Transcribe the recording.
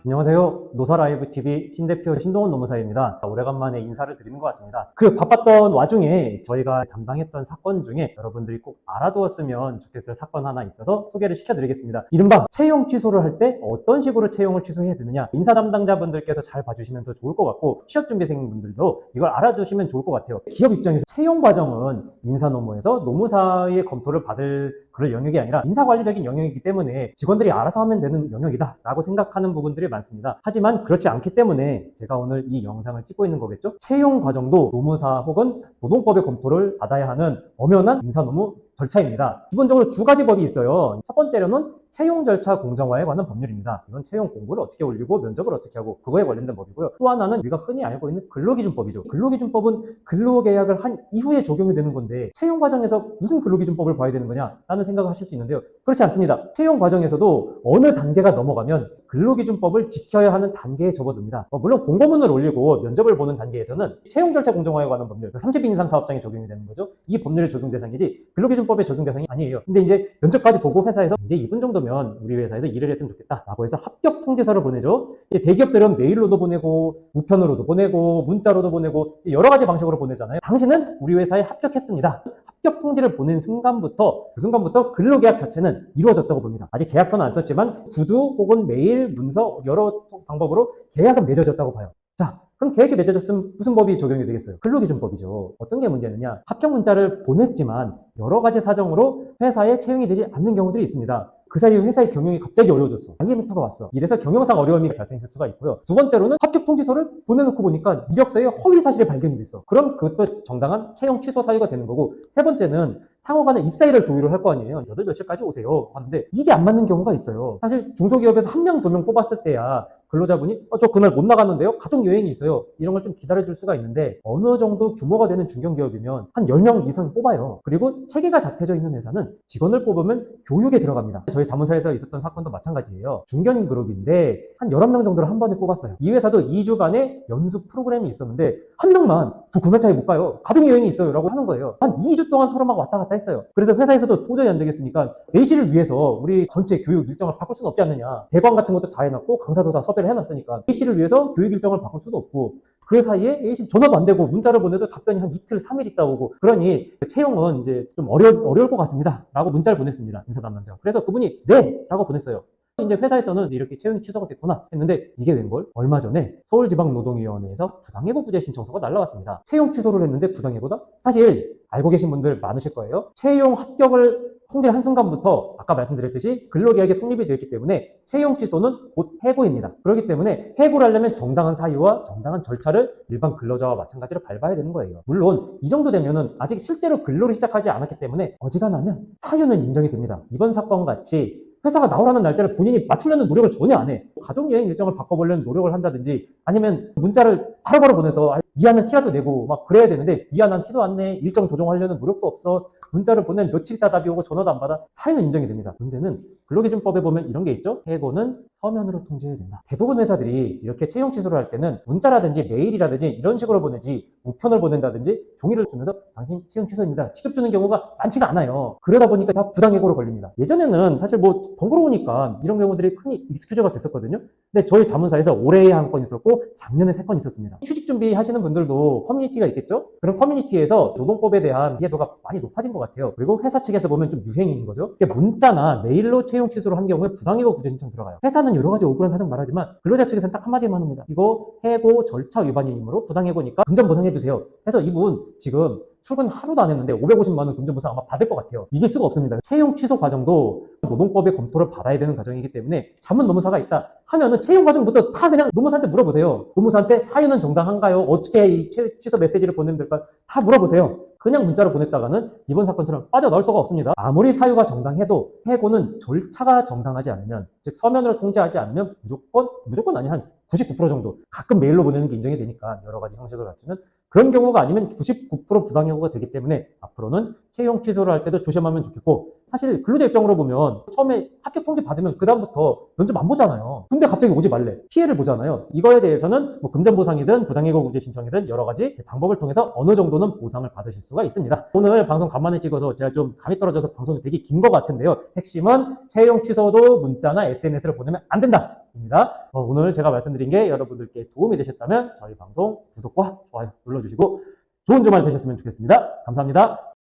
안녕하세요. 노사라이브TV 신대표 신동훈 노무사입니다. 오래간만에 인사를 드리는 것 같습니다. 그 바빴던 와중에 저희가 담당했던 사건 중에 여러분들이 꼭 알아두었으면 좋겠을 사건 하나 있어서 소개를 시켜드리겠습니다. 이른바 채용 취소를 할 때 어떤 식으로 채용을 취소해야 되느냐, 인사 담당자분들께서 잘 봐주시면 더 좋을 것 같고 취업준비생분들도 이걸 알아주시면 좋을 것 같아요. 기업 입장에서 채용 과정은 인사노무에서 노무사의 검토를 받을 그럴 영역이 아니라 인사관리적인 영역이기 때문에 직원들이 알아서 하면 되는 영역이다 라고 생각하는 부분들이 많습니다. 하지만 그렇지 않기 때문에 제가 오늘 이 영상을 찍고 있는 거겠죠. 채용 과정도 노무사 혹은 노동법의 검토를 받아야 하는 엄연한 인사노무 절차입니다. 기본적으로 두 가지 법이 있어요. 첫 번째로는 채용 절차 공정화에 관한 법률입니다. 이건 채용 공고를 어떻게 올리고 면접을 어떻게 하고 그거에 관련된 법이고요. 또 하나는 우리가 흔히 알고 있는 근로기준법이죠. 근로기준법은 근로계약을 한 이후에 적용이 되는 건데 채용 과정에서 무슨 근로기준법을 봐야 되는 거냐 라는 생각을 하실 수 있는데요. 그렇지 않습니다. 채용 과정에서도 어느 단계가 넘어가면 근로기준법을 지켜야 하는 단계에 접어듭니다. 물론 공고문을 올리고 면접을 보는 단계에서는 채용 절차 공정화에 관한 법률 32 인상 사업장에 적용이 되는 거죠. 이 법률의 적용 대상이지 근로기준법의 적용 대상이 아니에요. 근데 이제 면접까지 보고 회사에서 이제 이분 정도면 우리 회사에서 일을 했으면 좋겠다 라고 해서 합격 통지서를 보내죠. 대기업들은 메일로도 보내고 우편으로도 보내고 문자로도 보내고 여러 가지 방식으로 보내잖아요. 당신은 우리 회사에 합격했습니다. 합격 통지를 보낸 순간부터 그 순간부터 근로계약 자체는 이루어졌다고 봅니다. 아직 계약서는 안 썼지만 구두 혹은 메일, 문서 여러 방법으로 계약은 맺어졌다고 봐요. 자, 그럼 계약이 맺어졌으면 무슨 법이 적용이 되겠어요? 근로기준법이죠. 어떤 게 문제느냐? 합격 문자를 보냈지만 여러 가지 사정으로 회사에 채용이 되지 않는 경우들이 있습니다. 그 사이에 회사의 경영이 갑자기 어려워졌어. IMF가 왔어. 이래서 경영상 어려움이 발생했을 수가 있고요. 두 번째로는 합격 통지서를 보내놓고 보니까 이력서에 허위 사실이 발견이 됐어. 그럼 그것도 정당한 채용 취소 사유가 되는 거고, 세 번째는 상호 간에 입사일을 조율을 할 거 아니에요. 여덟 며칠까지 오세요 하는데 이게 안 맞는 경우가 있어요. 사실 중소기업에서 한 명, 두 명 뽑았을 때야 근로자분이 저 그날 못 나갔는데요. 가족 여행이 있어요. 이런 걸 좀 기다려줄 수가 있는데 어느 정도 규모가 되는 중견기업이면 한 10명 이상 뽑아요. 그리고 체계가 잡혀져 있는 회사는 직원을 뽑으면 교육에 들어갑니다. 저희 자문사에서 있었던 사건도 마찬가지예요. 중견그룹인데 한 11명 정도를 한 번에 뽑았어요. 이 회사도 2주간의 연수 프로그램이 있었는데 한 명만 저 그날 차에 못 가요. 가족 여행이 있어요 라고 하는 거예요. 한 2주 동안 서로 막 왔다 갔다 했어요. 그래서 회사에서도 도저히 안 되겠으니까 A씨를 위해서 우리 전체 교육 일정을 바꿀 수는 없지 않느냐. 대관 같은 것도 다 해놨고 강사도 다 섭외를 해놨으니까 A씨를 위해서 교육 일정을 바꿀 수도 없고 그 사이에 A씨 전화도 안 되고 문자를 보내도 답변이 한 이틀, 3일 있다 오고 그러니 채용은 이제 좀 어려울 것 같습니다 라고 문자를 보냈습니다. 인사 담당자가. 그래서 그분이 네! 라고 보냈어요. 이제 회사에서는 이렇게 채용이 취소가 됐구나 했는데 이게 웬걸? 얼마 전에 서울지방노동위원회에서 부당해고 구제 신청서가 날라왔습니다. 채용 취소를 했는데 부당해고다? 사실 알고 계신 분들 많으실 거예요. 채용 합격을 통지한 순간부터 아까 말씀드렸듯이 근로계약이 성립이 되었기 때문에 채용 취소는 곧 해고입니다. 그렇기 때문에 해고를 하려면 정당한 사유와 정당한 절차를 일반 근로자와 마찬가지로 밟아야 되는 거예요. 물론 이 정도 되면은 아직 실제로 근로를 시작하지 않았기 때문에 어지간하면 사유는 인정이 됩니다. 이번 사건 같이 회사가 나오라는 날짜를 본인이 맞추려는 노력을 전혀 안 해. 가족여행 일정을 바꿔보려는 노력을 한다든지 아니면 문자를 바로바로 보내서 미안한 티라도 내고 막 그래야 되는데 미안한 티도 안 내. 일정 조정하려는 노력도 없어. 문자를 보낸 며칠 있다 답이 오고 전화도 안 받아. 사유는 인정이 됩니다. 문제는 근로기준법에 보면 이런 게 있죠. 해고는 서면으로 통지해야 된다. 대부분 회사들이 이렇게 채용 취소를 할 때는 문자라든지 메일이라든지 이런 식으로 보내지 우편을 보낸다든지 종이를 주면서 당신 채용 취소입니다. 직접 주는 경우가 많지가 않아요. 그러다 보니까 다 부당해고로 걸립니다. 예전에는 사실 뭐 번거로우니까 이런 경우들이 흔히 익스큐즈가 됐었거든요. 근데 저희 자문사에서 올해에 한 건 있었고 작년에 3건 있었습니다. 취직 준비하시는 분들도 커뮤니티가 있겠죠? 그런 커뮤니티에서 노동법에 대한 이해도가 많이 높아진 것 같아요. 그리고 회사 측에서 보면 좀 유행인 거죠. 문자나 메일로 채용 취소를 한 경우에 부당해고 구제 신청 들어가요. 회사는 여러 가지 억울한 사정 말하지만 근로자 측에서는 딱 한마디만 합니다. 이거 해고 절차 위반이므로 부당해고니까 금전 보상해 주세요. 해서 이분 지금 출근 하루도 안 했는데 550만 원 금전 보상 아마 받을 것 같아요. 이길 수가 없습니다. 채용 취소 과정도 노동법의 검토를 받아야 되는 과정이기 때문에 자문 노무사가 있다 하면은 채용 과정부터 다 그냥 노무사한테 물어보세요. 노무사한테 사유는 정당한가요? 어떻게 이 취소 메시지를 보내면 될까요? 다 물어보세요. 그냥 문자로 보냈다가는 이번 사건처럼 빠져나올 수가 없습니다. 아무리 사유가 정당해도 해고는 절차가 정당하지 않으면, 즉 서면으로 통지하지 않으면 무조건 아니 한 99% 정도 가끔 메일로 보내는 게 인정이 되니까 여러 가지 형식을 갖추면 그런 경우가 아니면 99% 부당해고가 되기 때문에 앞으로는 채용 취소를 할 때도 조심하면 좋겠고 사실 근로자 입장으로 보면 처음에 합격 통지 받으면 그다음부터 면접 안 보잖아요. 근데 갑자기 오지 말래. 피해를 보잖아요. 이거에 대해서는 뭐 금전보상이든 부당이익구제 신청이든 여러 가지 방법을 통해서 어느 정도는 보상을 받으실 수가 있습니다. 오늘 방송 간만에 찍어서 제가 좀 감이 떨어져서 방송이 되게 긴 것 같은데요. 핵심은 채용 취소도 문자나 SNS를 보내면 안 된다. 입니다. 오늘 제가 말씀드린 게 여러분들께 도움이 되셨다면 저희 방송 구독과 좋아요 눌러주시고 좋은 주말 되셨으면 좋겠습니다. 감사합니다.